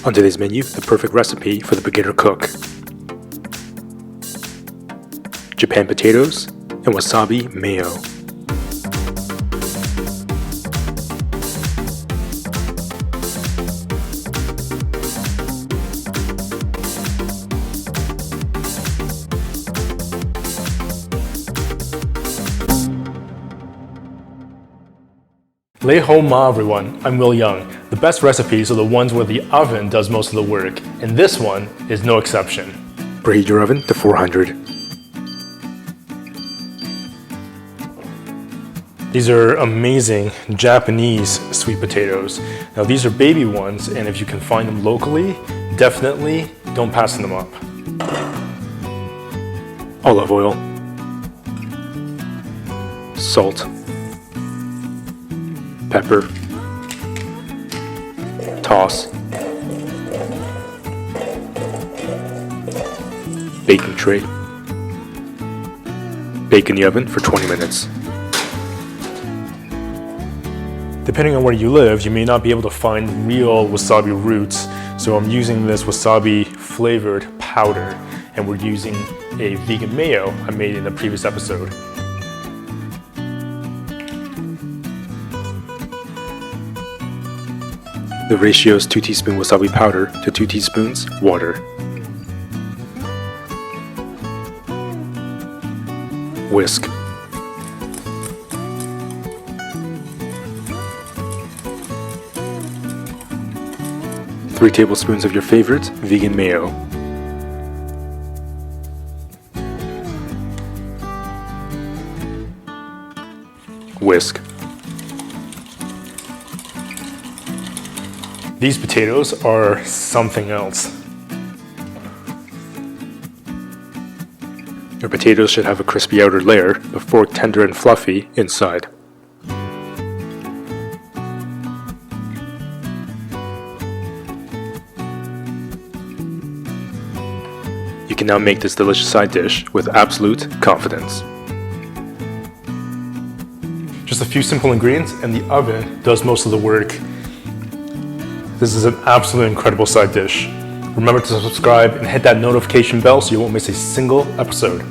On today's menu, the perfect recipe for the beginner cook. Japan potatoes and wasabi mayo. Lei hou ma everyone, I'm Wil Yeung. The best recipes are the ones where the oven does most of the work, and this one is no exception. Preheat your oven to 400. These are amazing Japanese sweet potatoes. Now these are baby ones, and if you can find them locally, definitely don't pass them up. Olive oil. Salt. Pepper. Toss. Baking tray. Bake in the oven for 20 minutes. Depending on where you live, you may not be able to find real wasabi roots, so I'm using this wasabi flavored powder, and we're using a vegan mayo I made in a previous episode. The ratio is 2 teaspoons wasabi powder to 2 teaspoons water. Whisk. Three tablespoons of your favorite vegan mayo. Whisk. These potatoes are something else. Your potatoes should have a crispy outer layer, but fork tender and fluffy inside. You can now make this delicious side dish with absolute confidence. Just a few simple ingredients and the oven does most of the work. This is an absolutely incredible side dish. Remember to subscribe and hit that notification bell so you won't miss a single episode.